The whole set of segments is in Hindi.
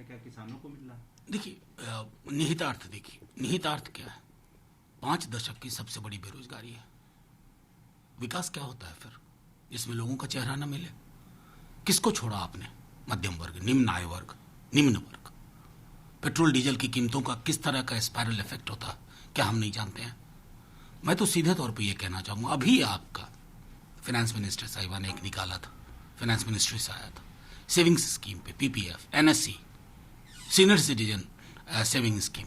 क्या किसानों को मिल रहा है? देखिए निहितार्थ देखिए, निहितार्थ क्या है? 5 दशक की सबसे बड़ी बेरोजगारी है। विकास क्या होता है फिर जिसमें लोगों का चेहरा न मिले? किसको छोड़ा आपने? मध्यम वर्ग, निम्न आय वर्ग, निम्न वर्ग। पेट्रोल डीजल की कीमतों का किस तरह का स्पाइरल इफेक्ट होता है क्या हम नहीं जानते हैं? मैं तो सीधे तौर पे ये कहना चाहूंगा, अभी आपका फाइनेंस मिनिस्टर साहिबा ने एक निकाला था, फाइनेंस मिनिस्ट्री से आया था, सेविंग्स स्कीम पे, PPF, NSC, senior citizen saving scheme,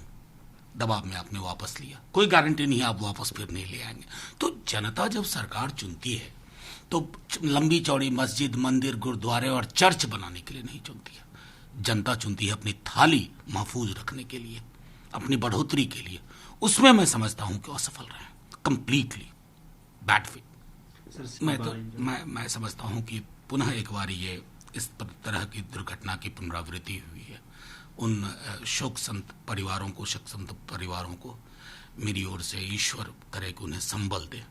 दबाव में आपने वापस लिया। कोई गारंटी नहीं है आप वापस फिर नहीं ले आएंगे। तो जनता जब सरकार चुनती है तो लंबी चौड़ी मस्जिद, मंदिर, गुरुद्वारे और चर्च बनाने के लिए नहीं चुनती है। जनता चुनती है अपनी थाली महफूज रखने के लिए, अपनी बढ़ोतरी के लिए। उसमें मैं समझता हूं कि असफल रहे, कंप्लीटली बैड फिट। मैं समझता हूं कि पुनः एक बार ये इस तरह की दुर्घटना की पुनरावृत्ति हुई है। उन शोक संत परिवारों को मेरी ओर से ईश्वर करे कि उन्हें संबल दे।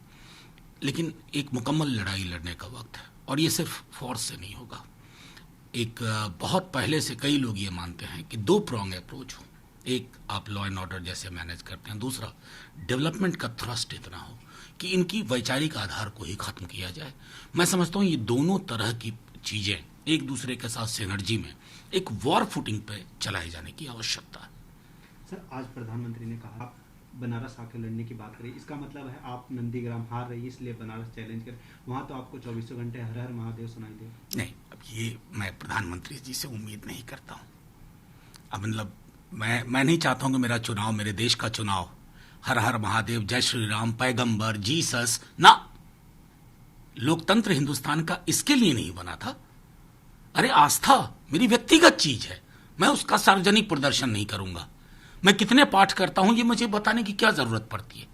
लेकिन एक मुकम्मल लड़ाई लड़ने का वक्त है, और ये सिर्फ फोर्स से नहीं होगा। एक बहुत पहले से कई लोग ये मानते हैं कि 2 प्रॉन्ग अप्रोच हो। एक आप लॉ एंड ऑर्डर जैसे मैनेज करते हैं, दूसरा डेवलपमेंट का थ्रस्ट इतना हो कि इनकी वैचारिक आधार को ही खत्म किया जाए। मैं समझता हूँ ये दोनों तरह की चीजें एक दूसरे के साथ सिनर्जी में एक वॉर फुटिंग पे चलाए जाने की आवश्यकता है। सर, आज प्रधानमंत्री ने कहा आप बनारस आके लड़ने की बात करी, इसका मतलब है आप नंदीग्राम हार रही है इसलिए बनारस चैलेंज करें, वहां तो आपको 24 घंटे हर हर महादेव सुनाई दे। नहीं, अब ये मैं प्रधानमंत्री जी से उम्मीद नहीं करता हूँ। अब मतलब मैं नहीं चाहता हूँ कि मेरा चुनाव, मेरे देश का चुनाव हर हर महादेव, जय श्री राम, पैगंबर, जीसस ना। लोकतंत्र हिंदुस्तान का इसके लिए नहीं बना था। अरे आस्था मेरी व्यक्तिगत चीज है, मैं उसका सार्वजनिक प्रदर्शन नहीं करूंगा। मैं कितने पाठ करता हूं ये मुझे बताने की क्या जरूरत पड़ती है?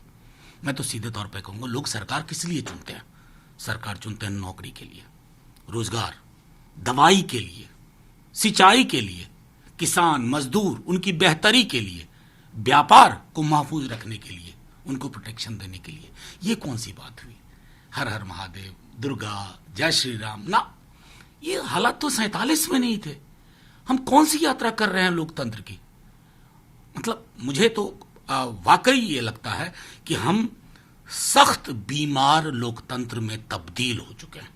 मैं तो सीधे तौर पे कहूंगा, लोग सरकार किस लिए चुनते हैं? सरकार चुनते हैं नौकरी के लिए, रोजगार, दवाई के लिए, सिंचाई के लिए, किसान मजदूर उनकी बेहतरी के लिए, व्यापार को महफूज रखने के लिए, उनको प्रोटेक्शन देने के लिए। ये कौन सी बात हुई? हर हर महादेव, दुर्गा, जय श्री राम ना। ये हालात तो 47 में नहीं थे। हम कौन सी यात्रा कर रहे हैं लोकतंत्र की? मतलब मुझे तो वाकई ये लगता है कि हम सख्त बीमार लोकतंत्र में तब्दील हो चुके हैं।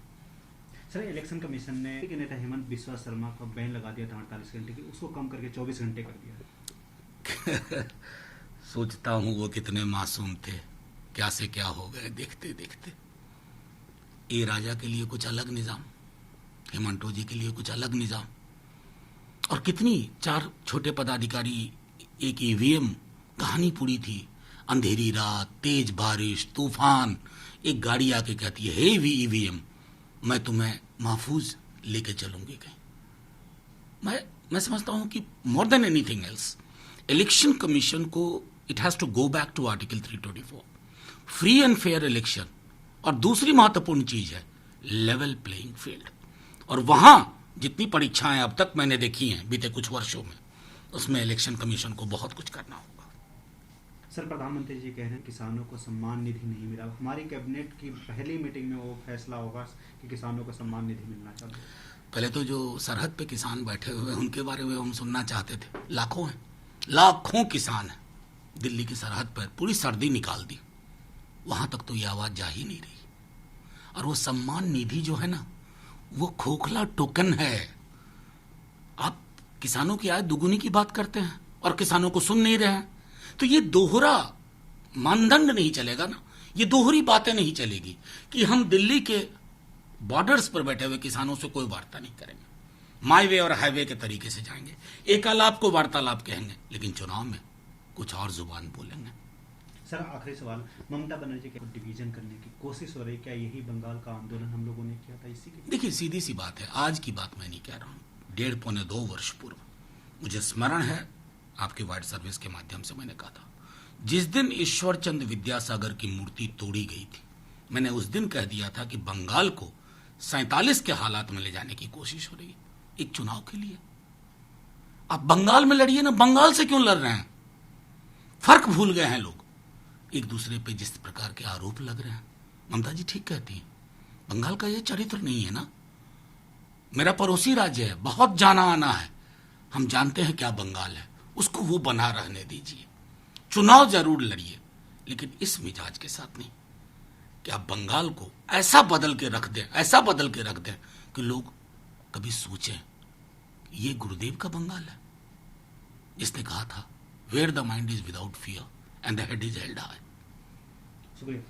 सर, इलेक्शन कमीशन ने नेता हेमंत बिस्वा शर्मा को बैन लगा दिया था 48 घंटे की, उसको कम करके 24 घंटे कर दिया। सोचता हूं वो कितने मासूम थे, क्या से क्या हो गए देखते देखते। ए राजा के लिए कुछ अलग निजाम, हेमंतो जी के लिए कुछ अलग निजाम, और कितनी 4 छोटे पदाधिकारी, एक ईवीएम, कहानी पूरी थी। अंधेरी रात, तेज बारिश, तूफान, एक गाड़ी आके कहती है, हे ईवीएम, मैं तुम्हें महफूज लेके चलूंगी कहीं। मैं समझता हूं कि more than anything else election commission को it has to go back to article 324, free and fair election. और दूसरी महत्वपूर्ण चीज है लेवल प्लेइंग फील्ड। और वहां जितनी परीक्षाएं अब तक मैंने देखी हैं बीते कुछ वर्षों में, उसमें इलेक्शन कमीशन को बहुत कुछ करना होगा। सर, प्रधानमंत्री जी कह रहे हैं किसानों को सम्मान निधि नहीं मिला। हमारी कैबिनेट की पहली मीटिंग में वो फैसला होगा कि किसानों को सम्मान निधि मिलना चाहिए। पहले तो जो सरहद पे किसान बैठे हुए उनके बारे में हम सुनना चाहते थे। लाखों हैं, लाखों किसान हैं दिल्ली की सरहद पर, पूरी सर्दी निकाल दी। वहां तक तो ये आवाज जा ही नहीं रही। और वो सम्मान निधि जो है ना, वो खोखला टोकन है। आप किसानों की आय दुगुनी की बात करते हैं और किसानों को सुन नहीं रहे हैं। तो ये दोहरा मानदंड नहीं चलेगा ना, ये दोहरी बातें नहीं चलेगी कि हम दिल्ली के बॉर्डर्स पर बैठे हुए किसानों से कोई वार्ता नहीं करेंगे, माई वे और हाईवे के तरीके से जाएंगे, एकालाप को वार्तालाप कहेंगे, लेकिन चुनाव में कुछ और जुबान बोलेंगे। सर, आखिरी सवाल, ममता बनर्जी के डिवीजन करने की कोशिश हो रही, क्या यही बंगाल का आंदोलन हम लोगों ने किया था इसी के? देखिए, सीधी सी बात है, आज की बात मैं नहीं कह रहा हूं, 1.5-2 वर्ष पूर्व मुझे स्मरण है, आपके वाइड सर्विस के माध्यम से मैंने कहा था, जिस दिन ईश्वर चंद्र विद्यासागर की मूर्ति तोड़ी गई थी, मैंने उस दिन कह दिया था कि बंगाल को 47 के हालात में ले जाने की कोशिश हो रही है एक चुनाव के लिए। आप बंगाल में लड़िए ना, बंगाल से क्यों लड़ रहे हैं? फर्क भूल गए हैं लोग एक दूसरे पे जिस प्रकार के आरोप लग रहे हैं। ममता जी ठीक कहती हैं, बंगाल का ये चरित्र नहीं है ना। मेरा पड़ोसी राज्य है, बहुत जाना आना है, हम जानते हैं क्या बंगाल है, उसको वो बना रहने दीजिए। चुनाव जरूर लड़िए, लेकिन इस मिजाज के साथ नहीं कि आप बंगाल को ऐसा बदल के रख दें, ऐसा बदल के रख दें कि लोग कभी सोचें ये गुरुदेव का बंगाल है, जिसने कहा था where the mind is without fear and the head is held high. शुक्रिया।